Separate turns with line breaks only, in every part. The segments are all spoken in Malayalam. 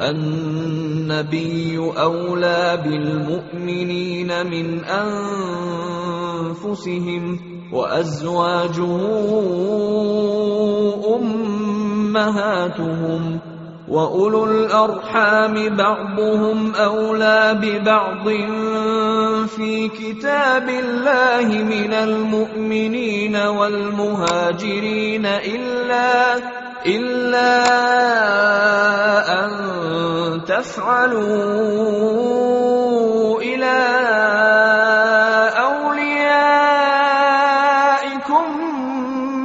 النبي أولى بالمؤمنين من أنفسهم وأزواجه أمهاتهم وأولو الأرحام بعضهم أولى ببعض في كتاب الله من المؤمنين والمهاجرين إلا أن تفعلوا إلى أوليائكم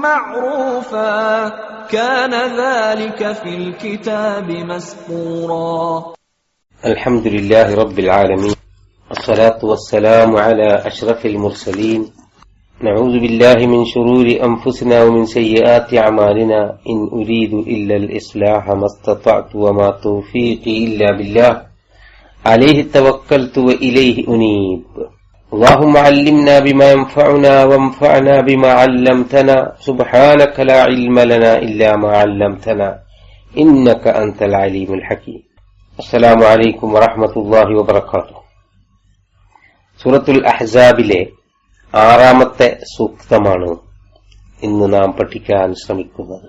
معروفا كان ذلك في الكتاب مسطورا.
الحمد لله رب العالمين والصلاة والسلام على أشرف المرسلين. نعوذ بالله من شرور أنفسنا ومن سيئات أعمالنا. إن أريد إلا الإصلاح ما استطعت وما توفيقي إلا بالله عليه توكلت وإليه أنيب. اللهم علمنا بما ينفعنا وانفعنا بما علمتنا. سبحانك لا علم لنا إلا ما علمتنا إنك أنت العليم الحكيم. السلام عليكم ورحمة الله وبركاته. സൂറത്തുൽ അഹ്സാബിലെ 6ാമത്തെ സൂക്തമാണ് ഇന്ന് നാം പഠിക്കാൻ ശ്രമിക്കുന്നത്.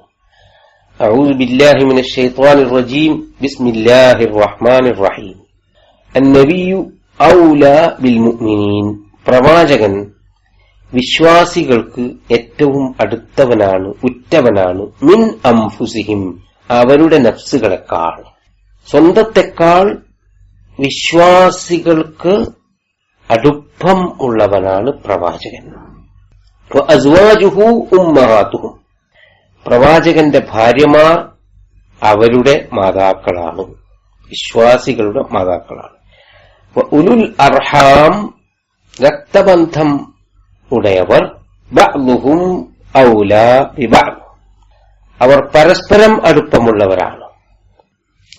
അഊദു ബില്ലാഹി മിനശ് ശൈത്വാനിർ റജീം. ബിസ്മില്ലാഹിർ റഹ്മാനിർ റഹീം. അന്നബിയ്യു ഔലാ ബിൽ മുഅ്മിനീൻ. പ്രവാചകൻ വിശ്വാസികൾക്ക് ഏറ്റവും അടുത്തവനാണ്, ഉറ്റവനാണ്. മിൻ അംഫുസിഹിം, അവരുടെ നഫ്സുകളെക്കാൾ, സ്വന്തത്തെക്കാൾ വിശ്വാസികൾക്ക് അടുപ്പം ഉള്ളവനാണ് പ്രവാചകൻ. അസ്വാജുഹു ഉമ്മഹാതുഹും, പ്രവാചകന്റെ ഭാര്യമാർ അവരുടെ മാതാക്കളാണ്, വിശ്വാസികളുടെ മാതാക്കളാണ്. ഉലുൽ അർഹാം, രക്തബന്ധം ഉടയവർ. ബഅ്ദുഹും ഔലാ ബിബഅദ്, അവർ പരസ്പരം അടുപ്പമുള്ളവരാണ്,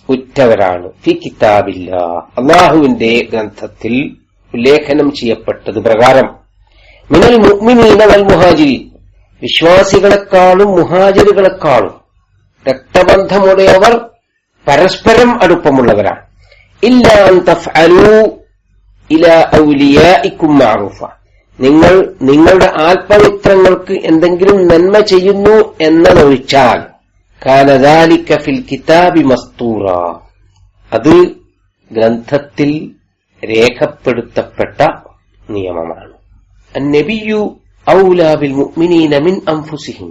ഉറ്റവരാണ്. ഫി കിതാബില്ലാഹ്, അല്ലാഹുവിന്റെ ഗ്രന്ഥത്തിൽ ഉല്ലേഖനം ചെയ്യപ്പെട്ടത് പ്രകാരം. മിനൽ മുഅ്മിനീന വൽ മുഹാജിരീൻ, വിശ്വാസികളെക്കാളും മുഹാജിറുകളെക്കാളും രക്തബന്ധമുടയവർ, പരസ്പരം അടുപ്പമുള്ളവരാണ്. ഇല്ലാ അൻ തഫ്അലൂ ഇലാ ഔലിയാഇക്കും മഅറൂഫ, നിങ്ങൾ നിങ്ങളുടെ ആത്മമിത്രങ്ങൾക്ക് എന്തെങ്കിലും നന്മ ചെയ്യുന്നു എന്നതൊഴിച്ചാൽ. കാന ദാലിക ഫിൽ കിതാബി മസ്തൂറ, അത് ഗ്രന്ഥത്തിൽ രേഖപ്പെടുത്തപ്പെട്ട നിയമമാണ്. അന്നബിയ്യു ഔലാ ബിൽ മുഅ്മിനീന മിൻ അൻഫുസിഹിം,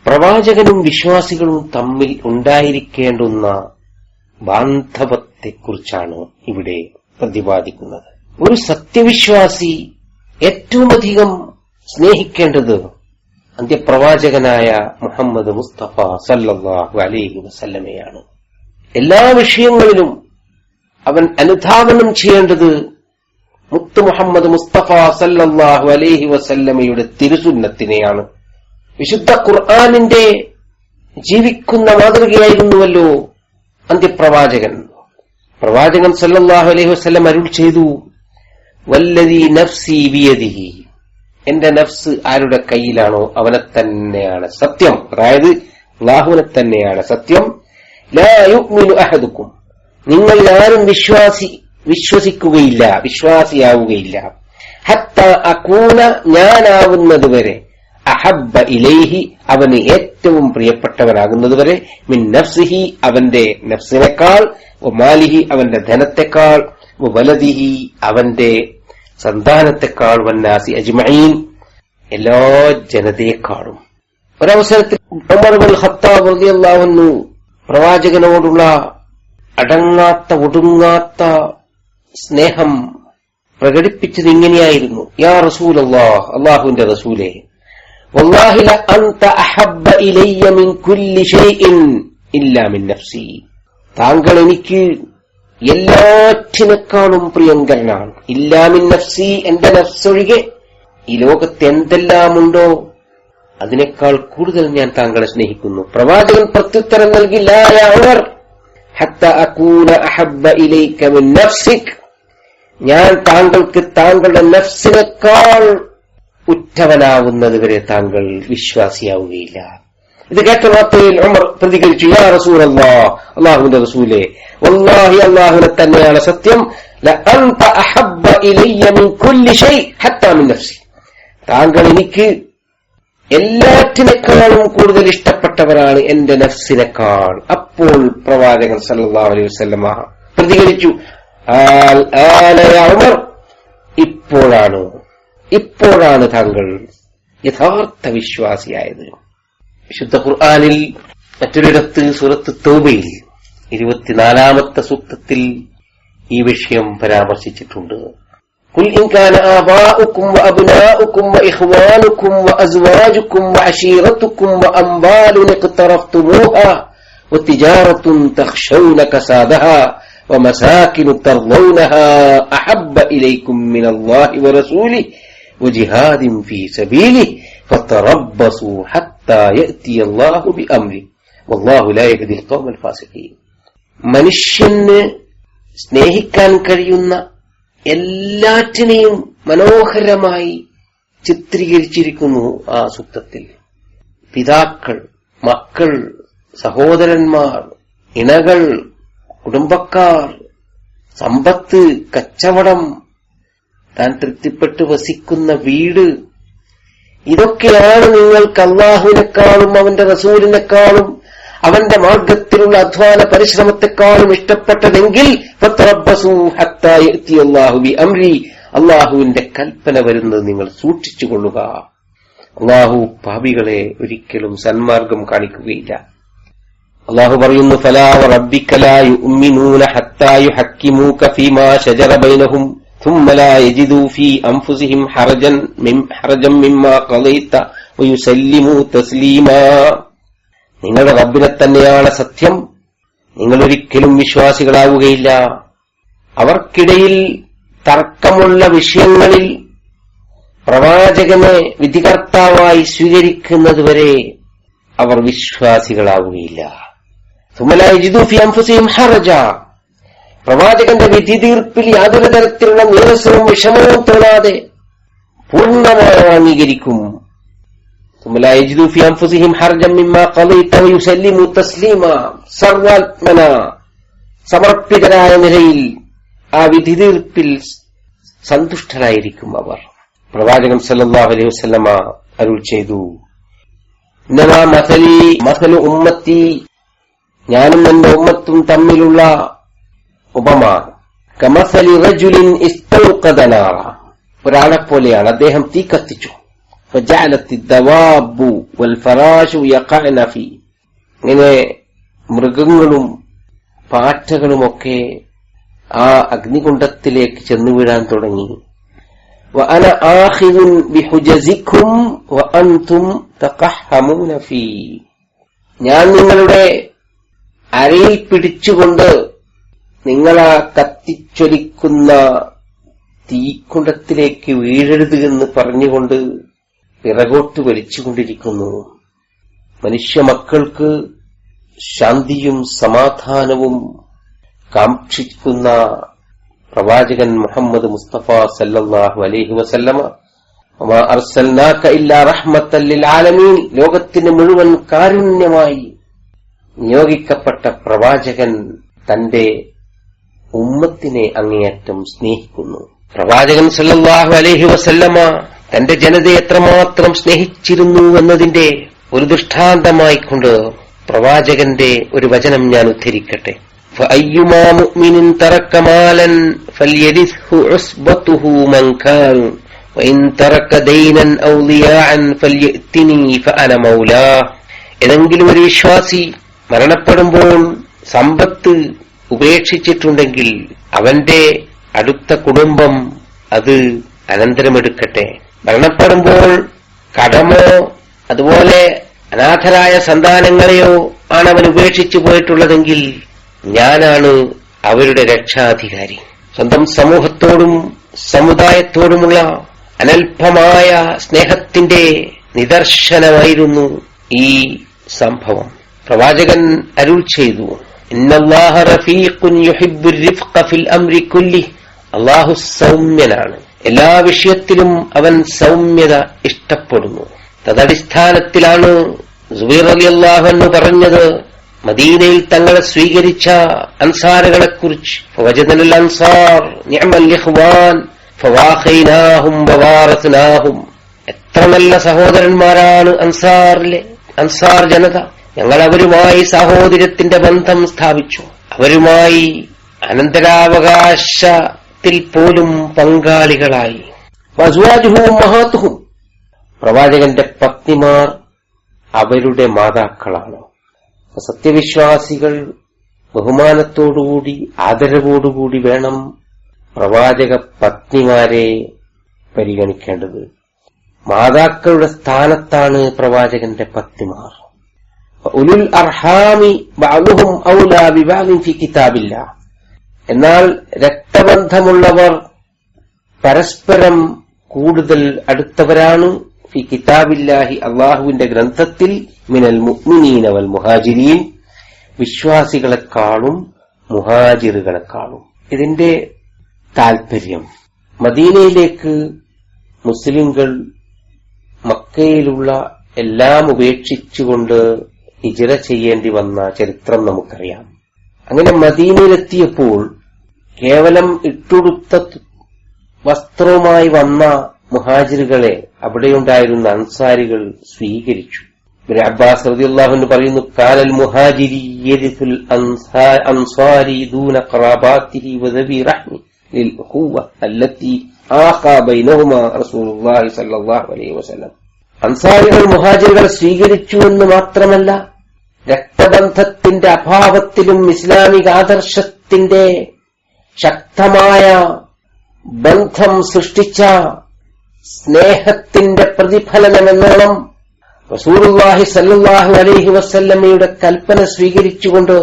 പ്രവാചകനും വിശ്വാസികളും തമ്മിൽ ഉണ്ടായിരിക്കേണ്ടുന്ന ബാന്ധവത്തെക്കുറിച്ചാണ് ഇവിടെ പ്രതിപാദിക്കുന്നത്. ഒരു സത്യവിശ്വാസി ഏറ്റവും അധികം സ്നേഹിക്കേണ്ടത് അന്ത്യപ്രവാചകനായ മുഹമ്മദ് മുസ്തഫ സല്ലല്ലാഹു അലൈഹി വസല്ലമയാണ്. എല്ലാ വിഷയങ്ങളിലും അവൻ അനുധാവനം ചെയ്യേണ്ടത് മുത്ത് മുഹമ്മദ് മുസ്തഫ സല്ലല്ലാഹു അലൈഹി വസല്ലമയുടെ തിരുസുന്നത്തിനെയാണ്. വിശുദ്ധ ഖുർആനിന്റെ ജീവിക്കുന്ന മാതൃകയായിരുന്നുവല്ലോ അന്ത്യപ്രവാചകൻ. പ്രവാചകൻ സല്ലല്ലാഹു അലൈഹി വസല്ലം അരുൾ ചെയ്തു, വല്ലദീ നഫ്സി ബിയദിഹി, എന്റെ നഫ്സ് ആരുടെ കയ്യിലാണോ അവനെ തന്നെയാണ് സത്യം, അതായത് അല്ലാഹുവിനെ തന്നെയാണ് സത്യം. ലാ യുഅ്മിനു അഹദുക്കും, നിങ്ങളിൽ ആരും വിശ്വസിക്കുകയില്ല, വിശ്വാസിയാവുകയില്ല. ഹത്താ അകൂന, ഞാനാവുന്നതുവരെ, അഹബ്ബ ഇലൈഹി, അവന് ഏറ്റവും പ്രിയപ്പെട്ടവനാകുന്നതുവരെ, മിൻ നഫ്സിഹി, അവന്റെ നഫ്സിനേക്കാൾ, വമാലിഹി, അവന്റെ ധനത്തെക്കാൾ, വലദിഹി, അവന്റെ സന്താനത്തെക്കാൾ, വന്നാസി അജ്മഈൻ, എല്ലാ ജനതയെക്കാളും. ഒരവസരത്തിൽ ഉമർ ഇബ്നുൽ ഖത്താബ് റളിയല്ലാഹു അൻഹു പ്രവാചകനോടുള്ള അടങ്ങാത്ത ഒടുങ്ങാത്ത സ്നേഹം പ്രകടിപ്പിച്ചത് ഇങ്ങനെയായിരുന്നു. യാ റസൂലല്ലാഹ്, അല്ലാഹുവിന്റെ റസൂലേ, വല്ലാഹി ല അൻത അഹബ്ബ ഇലയ്യ മിൻ കുല്ലി ഷൈഇൻ ഇല്ലാ മിൻ നഫ്സി, താങ്കൾ എനിക്ക് എല്ലാറ്റിനേക്കാളും പ്രിയങ്കരനാണ്. ഇല്ലാ മിൻ നഫ്സി, എന്റെ നഫ്സൊഴികെ ഈ ലോകത്ത് എന്തെല്ലാമുണ്ടോ അതിനേക്കാൾ കൂടുതൽ ഞാൻ താങ്കളെ സ്നേഹിക്കുന്നു. പ്രവാചകൻ പ്രത്യുത്തരം നൽകി, ലാ യാ ഉമർ ഹത്താ അകൂന അഹബ്ബ ഇലൈക മിൻ നഫ്സിക്, ഞാൻ താങ്കൾക്ക് താങ്കളുടെ നഫ്സിനേക്കാൾ ഉറ്റവനാവുന്നത് വരെ താങ്കൾ വിശ്വാസിയാവുകയില്ല. ഇത് കേട്ട മാത്രയിൽ ഉമർ പ്രതികരിച്ചു, യാ റസൂലല്ലാഹ്, അല്ലാഹുവിന്റെ റസൂലേ, വല്ലാഹി അല്ലാഹുവിനെ തന്നെയാണ് സത്യം, ലഅൻത അഹബ്ബ ഇലയ്യ മിൻ കുല്ലി ശൈ ഹത്താ മിൻ നഫ്സി, താങ്കൾ എനിക്ക് എല്ലാറ്റിനേക്കാളും കൂടുതൽ ഇഷ്ടപ്പെട്ടവരാണ് എന്റെ നഫ്സിനേക്കാൾ. അപ്പോൾ പ്രവാചകൻ സല്ലല്ലാഹു അലൈഹി വസല്ലമ പ്രതികരിച്ചു, ഉമർ, ഇപ്പോഴാണ് താങ്കൾ യഥാർത്ഥ വിശ്വാസിയായത്. വിശുദ്ധ ഖുർആനിൽ മറ്റൊരിടത്ത് സൂറത്ത് തൗബയിൽ 24-ാമത്തെ സൂക്തത്തിൽ ഈ വിഷയം പരാമർശിച്ചിട്ടുണ്ട്. ഖുൽ ഇൻ കാന ആബാഉകും വഅബ്നാഉകും വഇഖ്വാനുകും വഅസ്വാജുകും വഅശീറതുകും വഅംവാലുൻ ഇഖ്തറഫ്തുമൂഹാ വതിജാറത്തുൻ തഖ്ശൗന കസാദഹാ വമസാകിനു തർളൗനഹാ അഹബ്ബ ഇലൈകും മിനല്ലാഹി വറസൂലിഹി വജിഹാദിൻ ഫീ സബീലിഹി ഫതറബ്ബസൂ ഹത്താ യഅതിയല്ലാഹു ബിഅംരിഹി വല്ലാഹു ലാ യഹ്ദിൽ ഖൗമൽ ഫാസിഖീൻ. മനുഷ്യന് സ്നേഹിക്കാൻ കഴിയുന്ന എല്ലാറ്റിനെയും മനോഹരമായി ചിത്രീകരിച്ചിരിക്കുന്നു ആ സൂക്തത്തിൽ. പിതാക്കൾ, മക്കൾ, സഹോദരന്മാർ, ഇണകൾ, കുടുംബക്കാർ, സമ്പത്ത്, കച്ചവടം, താൻ തൃപ്തിപ്പെട്ട് വസിക്കുന്ന വീട്, ഇതൊക്കെയാണ് നിങ്ങൾക്ക് അല്ലാഹുവിനെക്കാളും അവന്റെ റസൂലിനെക്കാളും അവന്റെ മാർഗത്തിലുള്ള അധ്വാന പരിശ്രമത്തെക്കാളും ഇഷ്ടപ്പെട്ടതെങ്കിൽ അല്ലാഹുവിന്റെ കൽപ്പന വരുന്നത് നിങ്ങൾ സൂക്ഷിച്ചുകൊള്ളുക. അല്ലാഹു പാപികളെ ഒരിക്കലും സന്മാർഗം കാണിക്കുകയില്ല. അല്ലാഹു പറയുന്നു, ഫലാ വറബ്ബിക ലാ യുഅ്മിനൂന ഹത്താ യുഹക്കിമൂക ഫീമാ ശജറ ബൈനഹും ثم لا يجدوا في أنفسهم حرجا مما قضيت ويسلموا تسليما. നിങ്ങളുടെ റബ്ബിനെ തന്നെയാണ് സത്യം, നിങ്ങളൊരിക്കലും വിശ്വാസികളാവുകയില്ല. അവർക്കിടയിൽ തർക്കമുള്ള വിഷയങ്ങളിൽ പ്രവാചകനെ വിധികർത്താവായി സ്വീകരിക്കുന്നതുവരെ അവർ വിശ്വാസികളാവുകയില്ല. ثم لا يجدوا في أنفسهم حرجا, പ്രവാചകന്റെ വിധി തീർപ്പിൽ യാതൊരു തരത്തിലുള്ള നീരസവും വിഷമവും തോന്നാതെ പൂർണ്ണമായി അംഗീകരിക്കും. സർവാത്മന സമർപ്പിതരായ നിലയിൽ ആ വിധി തീർപ്പിൽ സന്തുഷ്ടരായിരിക്കും അവർ. പ്രവാചകൻ സല്ലല്ലാഹു അലൈഹി വസല്ലമ അരുൾ ചെയ്തു, ഇന്നമാ മസലു ഉമ്മത്തി, ഞാനും എന്റെ ഉമ്മത്തും തമ്മിലുള്ള ഉപമ കമസലി റജുലിൻ ഇസ്തൗഖദ നാറ, ഒരാളെ പോലെയാണ്. അദ്ദേഹം തീ കത്തിച്ചു. ഫജഅലത്തി ദവാബു വൽ ഫറാശു യഖഅന ഫീ, ഇങ്ങനെ മൃഗങ്ങളും പാറ്റകളുമൊക്കെ ആ അഗ്നികുണ്ഡത്തിലേക്ക് ചെന്നു വീഴാൻ തുടങ്ങി. വഅന ആഖിദുൻ ബിഹുജസികും വഅൻതും തഖഹമൂന ഫീ, ഞാൻ നിങ്ങളുടെ അരയിൽ പിടിച്ചുകൊണ്ട് നിങ്ങളാ കത്തിച്ചൊലിക്കുന്ന തീക്കുണ്ടത്തിലേക്ക് വീഴരുത് എന്ന് പറഞ്ഞുകൊണ്ട് പിറകോട്ട് വലിച്ചുകൊണ്ടിരിക്കുന്നു. മനുഷ്യ മക്കൾക്ക് ശാന്തിയും സമാധാനവും കാക്ഷിക്കുന്ന പ്രവാചകൻ മുഹമ്മദ് മുസ്തഫ സല്ലല്ലാഹു അലൈഹി വസല്ലമ, വമാ അർസൽനാക ഇല്ലാ റഹ്മത്തൻ ലിൽ ആലമീൻ, ലോകത്തിന് മുഴുവൻ കാരുണ്യമായി നിയോഗിക്കപ്പെട്ട പ്രവാചകൻ തന്റെ ഉമ്മത്തിനെ അങ്ങേയറ്റം സ്നേഹിക്കുന്നു. പ്രവാചകൻ സല്ലല്ലാഹു അലൈഹി വസല്ലമ തന്റെ ജനതയെ എത്രമാത്രം സ്നേഹിച്ചിരുന്നു എന്നതിന്റെ ഒരു ദൃഷ്ടാന്തമായിക്കൊണ്ട് പ്രവാചകന്റെ ഒരു വചനം ഞാൻ ഉദ്ധരിക്കട്ടെ. ഫഅയ്യുമാ മുഅ്മിനിൻ തറക മാലൻ ഫൽയരിസ്ഹു ഉസ്ബതുഹു മൻ കാൻ വഇൻ തറക ദൈനൻ ഔ ളിയാഅൻ ഫൽയഅ്തിനി ഫഅന മൗലാ. ഏതെങ്കിലും ഒരു വിശ്വാസി മരണപ്പെടുമ്പോൾ സമ്പത്ത് ഉപേക്ഷിച്ചിട്ടുണ്ടെങ്കിൽ അവന്റെ അടുത്ത കുടുംബം അത് അനന്തരമെടുക്കട്ടെ. മരണപ്പെടുമ്പോൾ കടമോ അതുപോലെ അനാഥരായ സന്താനങ്ങളെയോ ആണ് അവൻ ഉപേക്ഷിച്ചു പോയിട്ടുള്ളതെങ്കിൽ ഞാനാണ് അവരുടെ രക്ഷാധികാരി. സ്വന്തം സമൂഹത്തോടും സമുദായത്തോടുമുള്ള അനൽപമായ സ്നേഹത്തിന്റെ നിദർശനമായിരുന്നു ഈ സംഭവം. പ്രവാചകൻ അരുൾ ചെയ്തു, ഇന്നല്ലാഹ റഫീഖുൻ യുഹിബ്ബുർ റിഫ്ഖ ഫിൽ അംരി കുല്ലിഹി, അല്ലാഹു സൗമ്യനാണ്, എല്ലാ വിഷയത്തിലും അവൻ സൗമ്യത ഇഷ്ടപ്പെടുന്നു. തദടിസ്ഥാനത്തിലാണ് സുബൈർ റളിയല്ലാഹു അൻഹു പറഞ്ഞത് മദീനയിൽ തങ്ങളെ സ്വീകരിച്ച അൻസാറുകളെക്കുറിച്ച് ഫവജദനൽ അൻസാർ നിഅമൽ ഇഖ്വാൻ ഫവാഖൈനാഹും വവാറസ്നാഹും. എത്ര നല്ല സഹോദരന്മാരാണ് അൻസാർ ജനത. ഞങ്ങൾ അവരുമായി സഹോദര്യത്തിന്റെ ബന്ധം സ്ഥാപിച്ചു, അവരുമായി അനന്തരാവകാശത്തിൽ പോലും പങ്കാളികളായി. വഅസ്വാജുഹും ഉമ്മഹാത്തുഹും. പ്രവാചകന്റെ പത്നിമാർ അവരുടെ മാതാക്കളാണ്. സത്യവിശ്വാസികൾ ബഹുമാനത്തോടുകൂടി ആദരവോടുകൂടി വേണം പ്രവാചക പത്നിമാരെ പരിഗണിക്കേണ്ടത്. മാതാക്കളുടെ സ്ഥാനത്താണ് പ്രവാചകന്റെ പത്നിമാർ. ഉലുൽ അർഹാമി ബഅ്ദുഹും ഔലാ ബിബഅ്ദിൻ ഫീ കിതാബില്ലാഹ്. എന്നാൽ രക്തബന്ധമുള്ളവർ പരസ്പരം കൂടുതൽ അടുത്തവരാണ് ഫീ കിതാബില്ലാഹി, അല്ലാഹുവിന്റെ ഗ്രന്ഥത്തിൽ, മിനൽ മുഅ്മിനീന വൽ മുഹാജിരീൻ, വിശ്വാസികളെക്കാളും മുഹാജിറുകളെക്കാളും. ഇതിന്റെ താൽപര്യം, മദീനയിലേക്ക് മുസ്ലിംകൾ മക്കയിലുള്ള എല്ലാം ഉപേക്ഷിച്ചുകൊണ്ട് ഹിജ്റ ചെയ്യേണ്ടി വന്ന ചരിത്രം നമുക്കറിയാം. അങ്ങനെ മദീനയിലെത്തിയപ്പോൾ കേവലം ഇട്ടുടുത്ത വസ്ത്രവുമായി വന്ന മുഹാജിറുകളെ അവിടെയുണ്ടായിരുന്ന അൻസാരികൾ സ്വീകരിച്ചു. ഇബ്നു അബ്ബാസ് റളിയല്ലാഹു അൻഹു പറയുന്നു, കാനൽ മുഹാജിരി യരിസുൽ അൻസാരി ദൂന ഖറാബാതിഹി വദബി റഹ്മി ലിൽ ഉഖുവ അല്ലതി ആഖാ ബൈനഹുമാ റസൂലുള്ളാഹി സ്വല്ലല്ലാഹു അലൈഹി വസല്ലം. അൻസാരികൾ മുഹാജിറുകളെ സ്വീകരിച്ചു എന്ന് മാത്രമല്ല, രക്തബന്ധത്തിന്റെ അഭാവത്തിലും ഇസ്ലാമിക ആദർശത്തിന്റെ ശക്തമായ ബന്ധം സൃഷ്ടിച്ച സ്നേഹത്തിന്റെ പ്രതിഫലനമെന്നോണം റസൂലുള്ളാഹി സ്വല്ലല്ലാഹു അലൈഹി വസല്ലമയുടെ കൽപ്പന സ്വീകരിച്ചുകൊണ്ട്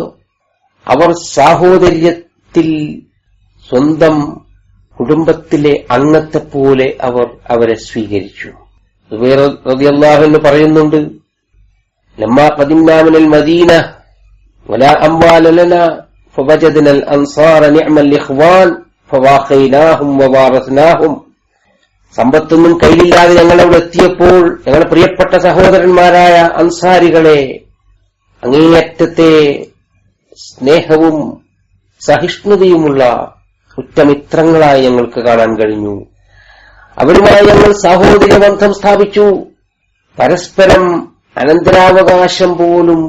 അവർ സാഹോദര്യത്തിൽ സ്വന്തം കുടുംബത്തിലെ അംഗത്തെപ്പോലെ അവരെ സ്വീകരിച്ചു. സുബൈർ റളിയല്ലാഹു അൻഹു പറയുന്നുണ്ട്, ലമ്മാ ഖദിംനാ മിനൽ മദീന വലാ അംവാല ലനാ ഫവജദ്നൽ അൻസാറ നിഅമൽ ഇഖ്വാൻ ഫവാഖൈനാഹും വവാറസ്നാഹും. സമ്പത്തൊന്നും കയ്യിലില്ലാതെ ഞങ്ങളവിടെ എത്തിയപ്പോൾ ഞങ്ങളുടെ പ്രിയപ്പെട്ട സഹോദരന്മാരായ അൻസാരികളെ അങ്ങേയറ്റത്തെ സ്നേഹവും സഹിഷ്ണുതയുമുള്ള ഉറ്റമിത്രങ്ങളായി ഞങ്ങൾക്ക് കാണാൻ കഴിഞ്ഞു. അവരുമായി ഞങ്ങൾ സാഹോദര്യ ബന്ധം സ്ഥാപിച്ചു. പരസ്പരം അനന്തരാവകാശം പോലും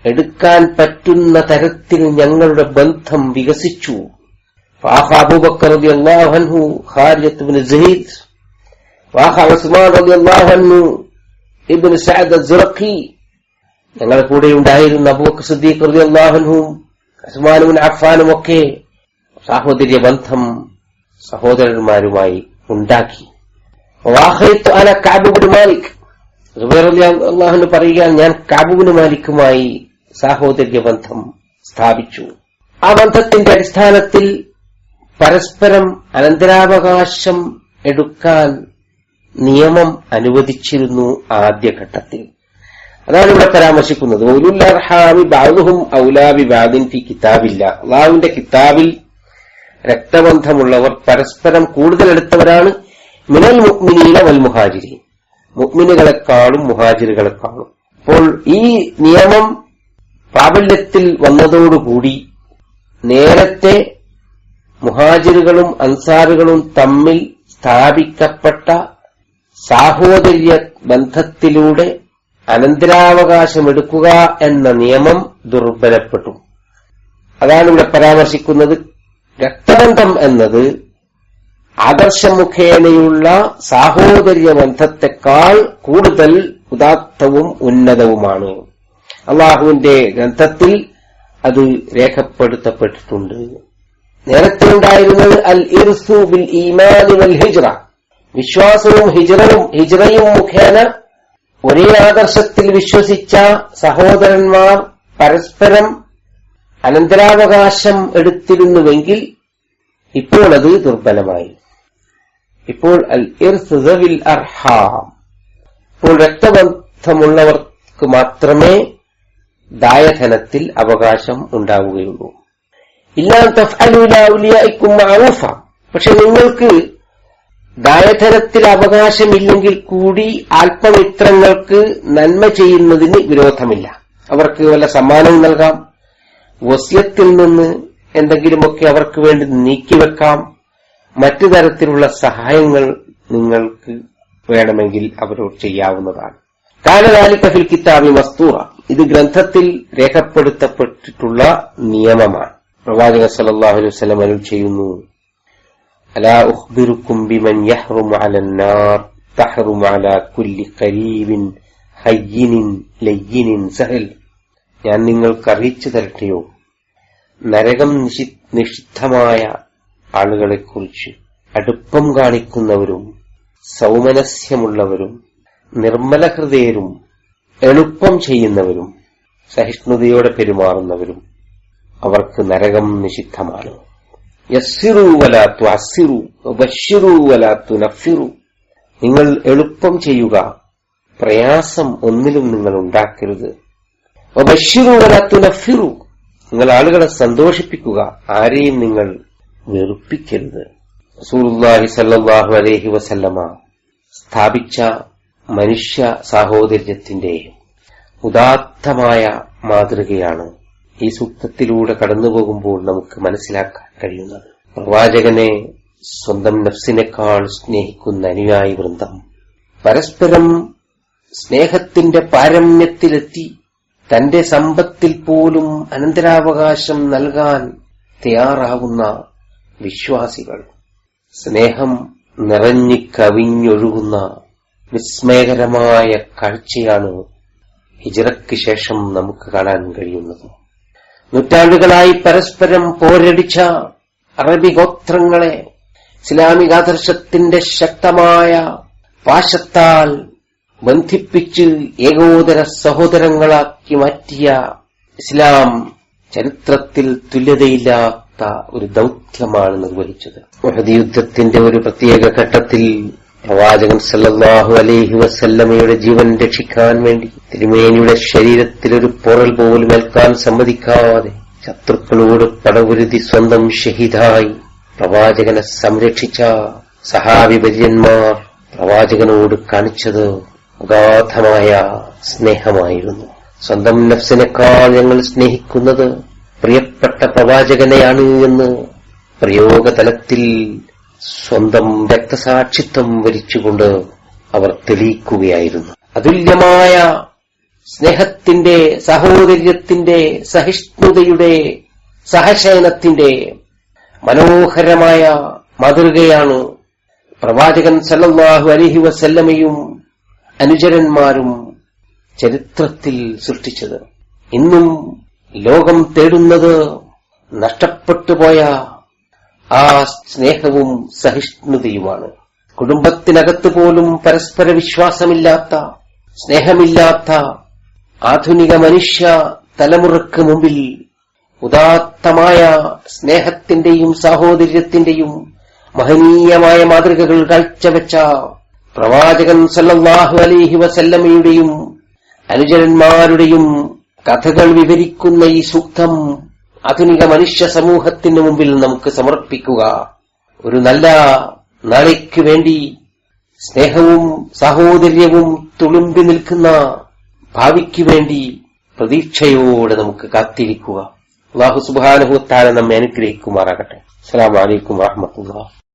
എടുക്കാൻ പറ്റുന്ന തരത്തിൽ ഞങ്ങളുടെ ബന്ധം വികസിച്ചു. ഫാഖ അബൂബക്കർ റളിയല്ലാഹു അൻഹു ഖാരിജത്ത് ഇബ്നു സഈദ്, ഫാഖ ഉസ്മാൻ റളിയല്ലാഹു അൻഹു ഇബ്നു സഅദ് അസ്സറഖി. ഞങ്ങളുടെ കൂടെ ഉണ്ടായിരുന്ന അബൂബക്കർ സിദ്ദീഖ് റളിയല്ലാഹു അൻഹു, ഉസ്മാൻ ഇബ്നു അഫ്ഫാനും ഒക്കെ സാഹോദര്യ ബന്ധം സഹോദരന്മാരുമായി ഉണ്ടാക്കി. വാഖൈതു അന കഅബ് ഇബ്നു മാലിക്. സുബൈർ റളിയല്ലാഹു അൻഹു പറയുകയാണ്, ഞാൻ കഅബ് ഇബ്നു മാലിക്കുമായി സാഹോദര്യ ബന്ധം സ്ഥാപിച്ചു. ആ ബന്ധത്തിന്റെ അടിസ്ഥാനത്തിൽ പരസ്പരം അനന്തരാവകാശം എടുക്കാൻ നിയമം അനുവദിച്ചിരുന്നു ആദ്യഘട്ടത്തിൽ. അതാണ് ഇവിടെ പരാമർശിക്കുന്നത്. ഉലുൽ അർഹാമി ബഅ്ദുഹും ഔലാ ബിബഅ്ദിൻ ഫീ കിതാബില്ലാഹ്. അല്ലാഹുവിന്റെ കിതാബിൽ രക്തബന്ധമുള്ളവർ പരസ്പരം കൂടുതൽ അടുത്തവരാണ് മിനൽ മുഅ്മിനീന വൽ മുഹാജിരീൻ, മുഅ്മിനുകളെക്കാളും മുഹാജിറുകളെക്കാളും. അപ്പോൾ ഈ നിയമം പ്രാബല്യത്തിൽ വന്നതോടുകൂടി നേരത്തെ മുഹാജിറുകളും അൻസാറുകളും തമ്മിൽ സ്ഥാപിക്കപ്പെട്ട സാഹോദര്യ ബന്ധത്തിലൂടെ അനന്തരാവകാശമെടുക്കുക എന്ന നിയമം ദുർബലപ്പെട്ടു. അതാണ് ഇവിടെ പരാമർശിക്കുന്നത്. രക്തബന്ധം എന്നത് ആദർശമുഖേനയുള്ള സാഹോദര്യ ബന്ധത്തെക്കാൾ കൂടുതൽ ഉദാത്തവും ഉന്നതവുമാണ്. അള്ളാഹുവിന്റെ ഗ്രന്ഥത്തിൽ അത് രേഖപ്പെടുത്തപ്പെട്ടിട്ടുണ്ട്. നേരത്തെ ഉണ്ടായിരുന്നത് അൽ ഇർസു ബിൽ ഈമാനി വൽ ഹിജ്റ, വിശ്വാസവും ഹിജ്റയും മുഖേന ഒരേ ആദർശത്തിൽ വിശ്വസിച്ച സഹോദരന്മാർ പരസ്പരം അനന്തരാവകാശം എടുത്തിരുന്നുവെങ്കിൽ ഇപ്പോൾ അത് ദുർബലമായി. ഇപ്പോൾ അൽ ഇർസു ദവിൽ അർഹാം, ഇപ്പോൾ രക്തബന്ധമുള്ളവർക്ക് മാത്രമേ ദായധനത്തിൽ അവകാശം ഉണ്ടാവുകയുള്ളൂ. ഇല്ലാ തഫ്അലൂ ലാ ഔലിയാഇക്കും മഅറൂഫ, പക്ഷെ നിങ്ങൾക്ക് ദായധനത്തിൽ അവകാശമില്ലെങ്കിൽ കൂടി ആത്മമിത്രങ്ങൾക്ക് നന്മ ചെയ്യുന്നതിന് വിരോധമില്ല. അവർക്ക് വല്ല സമ്മാനവും നൽകാം, വസിയത്തിൽ നിന്ന് എന്തെങ്കിലുമൊക്കെ അവർക്ക് വേണ്ടി നീക്കിവെക്കാം, മറ്റു തരത്തിലുള്ള സഹായങ്ങൾ നിങ്ങൾക്ക് വേണമെങ്കിൽ അവരോട് ചെയ്യാവുന്നതാണ്. കാലദാലിക ഫിൽ കിതാബി മസ്തൂറ, ഇത് ഗ്രന്ഥത്തിൽ രേഖപ്പെടുത്തപ്പെട്ടിട്ടുള്ള നിയമമാണ്. പ്രവാചകൻ സല്ലല്ലാഹു അലൈഹി വസല്ലം അരുൾ ചെയ്യുന്നു, അലാ ഉഖ്ബിറുക്കും ബിമൻ യഹ്റുമു അലന്നാർ തഹ്റുമു അലാ കുല്ലി ഖരീബിൻ ഹയ്യിനിൻ ലയ്യിനിൻ സഹൽ. ഞാൻ നിങ്ങൾക്ക് അറിയിച്ചു തരട്ടെയോ, നരകം നിഷിദ്ധമായ ആളുകളെക്കുറിച്ച്. അടുപ്പം കാണിക്കുന്നവരും സൗമനസ്യമുള്ളവരും നിർമ്മല ഹൃദയരും എളുപ്പം ചെയ്യുന്നവരും സഹിഷ്ണുതയോടെ പെരുമാറുന്നവരും അവർക്ക് നരകം നിഷിദ്ധമാണ്. യസ്സിറു വലാ തുഅസ്സിറു വബശ്ശിറു വലാ തുനഫിറു. നിങ്ങൾ എളുപ്പം ചെയ്യുക, പ്രയാസം ഒന്നിലും നിങ്ങൾ ഉണ്ടാക്കരുത്. വബശ്ശിറു വലാ തുനഫിറു, നിങ്ങൾ ആളുകളെ സന്തോഷിപ്പിക്കുക, ആരെയും നിങ്ങൾ വെറുപ്പിക്കരുത്. റസൂലുള്ളാഹി സ്വല്ലല്ലാഹു അലൈഹി വസല്ലമ സ്ഥാപിച്ച മനുഷ്യ സാഹോദര്യത്തിന്റെ ഉദാത്തമായ മാതൃകയാണ് ഈ സൂക്തത്തിലൂടെ കടന്നുപോകുമ്പോൾ നമുക്ക് മനസ്സിലാക്കാൻ കഴിയുന്നത്. പ്രവാചകനെ സ്വന്തം നഫ്സിനേക്കാൾ സ്നേഹിക്കുന്ന അനുയായി വൃന്ദം പരസ്പരം സ്നേഹത്തിന്റെ പാരമ്യത്തിലെത്തി തന്റെ സമ്പത്തിൽ പോലും അനന്തരാവകാശം നൽകാൻ തയ്യാറാവുന്ന വിശ്വാസികൾ, സ്നേഹം നിറഞ്ഞു കവിഞ്ഞൊഴുകുന്ന വിസ്മയകരമായ കാഴ്ചയാണ് ഹിജ്റയ്ക്ക് ശേഷം നമുക്ക് കാണാൻ കഴിയുന്നത്. നൂറ്റാണ്ടുകളായി പരസ്പരം പോരടിച്ച അറബി ഗോത്രങ്ങളെ ഇസ്ലാമികാദർശത്തിന്റെ ശക്തമായ പാശത്താൽ ബന്ധിപ്പിച്ച് ഏകോദര സഹോദരങ്ങളാക്കി മാറ്റിയ ഇസ്ലാം ചരിത്രത്തിൽ തുല്യതയില്ലാത്ത ഒരു ദൗത്യമാണ് നിർവഹിച്ചത്. ഉഹദ് യുദ്ധത്തിന്റെ ഒരു പ്രത്യേക ഘട്ടത്തിൽ പ്രവാചകൻ സല്ലല്ലാഹു അലൈഹി വസല്ലമയുടെ ജീവൻ രക്ഷിക്കാൻ വേണ്ടി തിരുമേനിയുടെ ശരീരത്തിൽ ഒരു പോറൽ പോലും ഏൽക്കാൻ സമ്മതിക്കാതെ ശത്രുക്കളോട് പടപൊരുതി സ്വന്തം ഷഹീദായി പ്രവാചകനെ സംരക്ഷിച്ച സഹാബിവര്യന്മാർ പ്രവാചകനോട് കാണിച്ചത് അഗാധമായ സ്നേഹമായിരുന്നു. സ്വന്തം നഫ്സിനേക്കാൾ ഞങ്ങൾ സ്നേഹിക്കുന്നത് പ്രിയപ്പെട്ട പ്രവാചകനെയാണ് എന്ന് പ്രയോഗതലത്തിൽ സ്വന്തം രക്തസാക്ഷിത്വം വരിച്ചുകൊണ്ട് അവർ തെളിയിക്കുകയായിരുന്നു. അതുല്യമായ സ്നേഹത്തിന്റെ, സഹോദര്യത്തിന്റെ, സഹിഷ്ണുതയുടെ, സഹശയനത്തിന്റെ മനോഹരമായ മാതൃകയാണ് പ്രവാചകൻ സല്ലല്ലാഹു അലൈഹി വസല്ലമയും അനുചരന്മാരും ചരിത്രത്തിൽ സൃഷ്ടിച്ചത്. ഇന്നും ലോകം തേടുന്നത് നഷ്ടപ്പെട്ടുപോയ ആ സ്നേഹവും സഹിഷ്ണുതയുമാണ്. കുടുംബത്തിനകത്ത് പോലും പരസ്പര വിശ്വാസമില്ലാത്ത, സ്നേഹമില്ലാത്ത ആധുനിക മനുഷ്യ തലമുറക്ക് മുമ്പിൽ ഉദാത്തമായ സ്നേഹത്തിന്റെയും സാഹോദര്യത്തിന്റെയും മഹനീയമായ മാതൃകകൾ കാഴ്ചവെച്ച പ്രവാചകൻ സല്ലല്ലാഹു അലൈഹി വസല്ലമയുടെയും അനുചരന്മാരുടെയും കഥകൾ വിവരിക്കുന്ന ഈ സൂക്തം ആധുനിക മനുഷ്യ സമൂഹത്തിന് മുമ്പിൽ നമുക്ക് സമർപ്പിക്കുക. ഒരു നല്ല നാളേക്കു വേണ്ടി സ്നേഹവും സാഹോദര്യവും തുളുമ്പി നിൽക്കുന്ന ഭാവിക്ക് വേണ്ടി പ്രതീക്ഷയോടെ നമുക്ക് കാത്തിരിക്കുക. അല്ലാഹു സുബ്ഹാനഹു വ തആല നമ്മെ അനുഗ്രഹിക്കുമാറാകട്ടെ. അസ്സലാമു അലൈക്കും വറഹ്മത്തുള്ളാഹി.